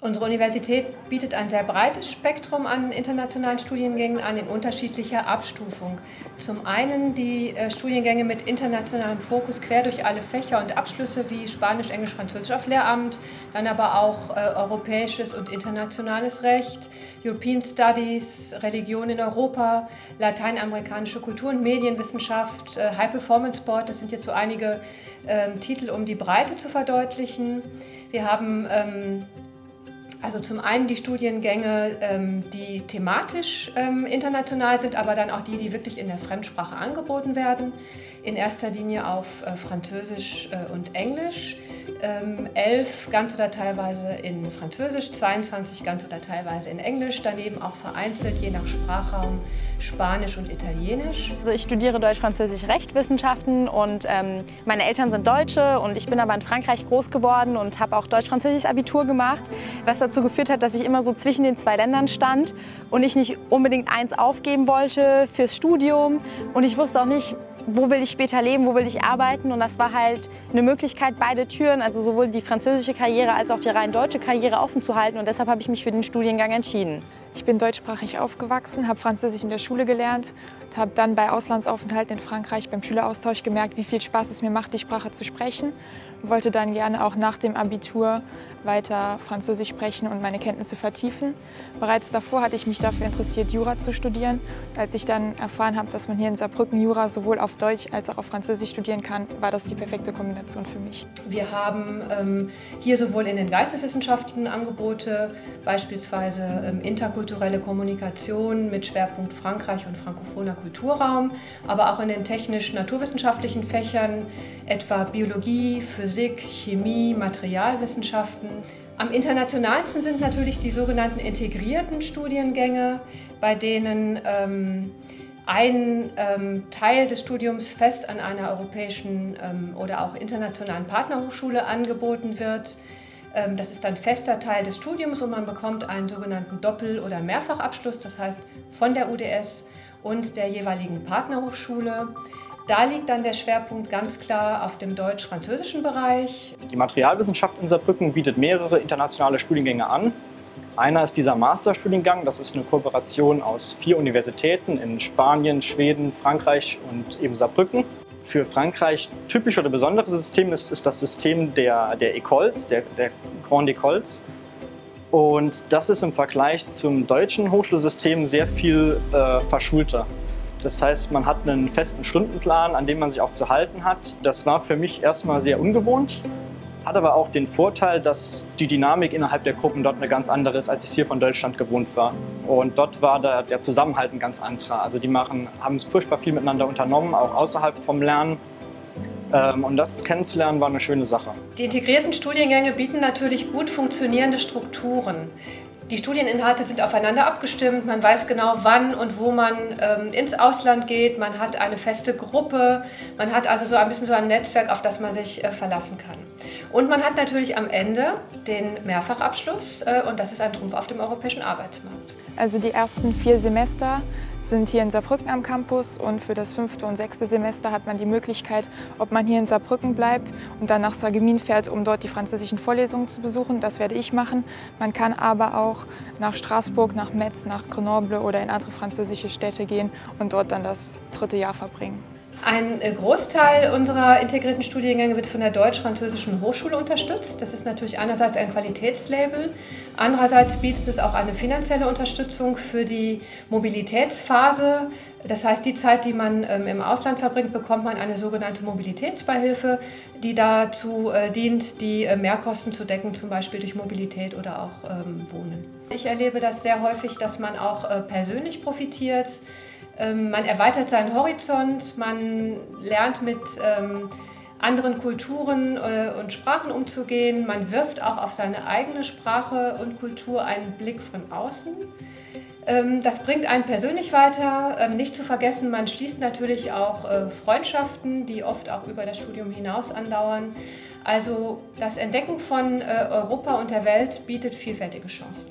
Unsere Universität bietet ein sehr breites Spektrum an internationalen Studiengängen an in unterschiedlicher Abstufung. Zum einen die Studiengänge mit internationalem Fokus quer durch alle Fächer und Abschlüsse wie Spanisch, Englisch, Französisch auf Lehramt, dann aber auch europäisches und internationales Recht, European Studies, Religion in Europa, lateinamerikanische Kultur- und Medienwissenschaft, High Performance Sport. Das sind jetzt so einige Titel, um die Breite zu verdeutlichen. Wir haben also zum einen die Studiengänge, die thematisch international sind, aber dann auch die wirklich in der Fremdsprache angeboten werden. In erster Linie auf Französisch und Englisch. 11 ganz oder teilweise in Französisch, 22 ganz oder teilweise in Englisch, daneben auch vereinzelt, je nach Sprachraum, Spanisch und Italienisch. Also ich studiere Deutsch-Französisch Rechtswissenschaften und meine Eltern sind Deutsche und ich bin aber in Frankreich groß geworden und habe auch Deutsch-Französisches Abitur gemacht, was dazu geführt hat, dass ich immer so zwischen den zwei Ländern stand und ich nicht unbedingt eins aufgeben wollte fürs Studium und ich wusste auch nicht, wo will ich später leben, wo will ich arbeiten, und das war halt eine Möglichkeit, beide Türen, also sowohl die französische Karriere als auch die rein deutsche Karriere offen zu halten, und deshalb habe ich mich für den Studiengang entschieden. Ich bin deutschsprachig aufgewachsen, habe Französisch in der Schule gelernt und habe dann bei Auslandsaufenthalten in Frankreich beim Schüleraustausch gemerkt, wie viel Spaß es mir macht, die Sprache zu sprechen. Und wollte dann gerne auch nach dem Abitur weiter Französisch sprechen und meine Kenntnisse vertiefen. Bereits davor hatte ich mich dafür interessiert, Jura zu studieren. Als ich dann erfahren habe, dass man hier in Saarbrücken Jura sowohl auf Deutsch als auch auf Französisch studieren kann, war das die perfekte Kombination für mich. Wir haben hier sowohl in den Geisteswissenschaften Angebote, beispielsweise interkulturelle Kommunikation mit Schwerpunkt Frankreich und frankophoner Kulturraum, aber auch in den technisch-naturwissenschaftlichen Fächern, etwa Biologie, Physik, Chemie, Materialwissenschaften. Am internationalsten sind natürlich die sogenannten integrierten Studiengänge, bei denen ein Teil des Studiums fest an einer europäischen oder auch internationalen Partnerhochschule angeboten wird. Das ist ein fester Teil des Studiums und man bekommt einen sogenannten Doppel- oder Mehrfachabschluss, das heißt von der UDS und der jeweiligen Partnerhochschule. Da liegt dann der Schwerpunkt ganz klar auf dem deutsch-französischen Bereich. Die Materialwissenschaft in Saarbrücken bietet mehrere internationale Studiengänge an. Einer ist dieser Masterstudiengang, das ist eine Kooperation aus 4 Universitäten in Spanien, Schweden, Frankreich und eben Saarbrücken. Für Frankreich typisch oder besonderes System ist das System der Écoles, der Grandes Écoles. Und das ist im Vergleich zum deutschen Hochschulsystem sehr viel verschulter. Das heißt, man hat einen festen Stundenplan, an dem man sich auch zu halten hat. Das war für mich erstmal sehr ungewohnt, hat aber auch den Vorteil, dass die Dynamik innerhalb der Gruppen dort eine ganz andere ist, als ich es hier von Deutschland gewohnt war. Und dort war der Zusammenhalt ein ganz anderer. Also die haben furchtbar viel miteinander unternommen, auch außerhalb vom Lernen. Und das kennenzulernen war eine schöne Sache. Die integrierten Studiengänge bieten natürlich gut funktionierende Strukturen. Die Studieninhalte sind aufeinander abgestimmt, man weiß genau, wann und wo man ins Ausland geht, man hat eine feste Gruppe, man hat also so ein bisschen so ein Netzwerk, auf das man sich verlassen kann. Und man hat natürlich am Ende den Mehrfachabschluss und das ist ein Trumpf auf dem europäischen Arbeitsmarkt. Also die ersten 4 Semester sind hier in Saarbrücken am Campus und für das 5. und 6. Semester hat man die Möglichkeit, ob man hier in Saarbrücken bleibt und dann nach Sarreguemines fährt, um dort die französischen Vorlesungen zu besuchen. Das werde ich machen. Man kann aber auch nach Straßburg, nach Metz, nach Grenoble oder in andere französische Städte gehen und dort dann das 3. Jahr verbringen. Ein Großteil unserer integrierten Studiengänge wird von der Deutsch-Französischen Hochschule unterstützt. Das ist natürlich einerseits ein Qualitätslabel, andererseits bietet es auch eine finanzielle Unterstützung für die Mobilitätsphase. Das heißt, die Zeit, die man im Ausland verbringt, bekommt man eine sogenannte Mobilitätsbeihilfe, die dazu dient, die Mehrkosten zu decken, zum Beispiel durch Mobilität oder auch Wohnen. Ich erlebe das sehr häufig, dass man auch persönlich profitiert. Man erweitert seinen Horizont, man lernt mit anderen Kulturen und Sprachen umzugehen, man wirft auch auf seine eigene Sprache und Kultur einen Blick von außen. Das bringt einen persönlich weiter. Nicht zu vergessen, man schließt natürlich auch Freundschaften, die oft auch über das Studium hinaus andauern. Also das Entdecken von Europa und der Welt bietet vielfältige Chancen.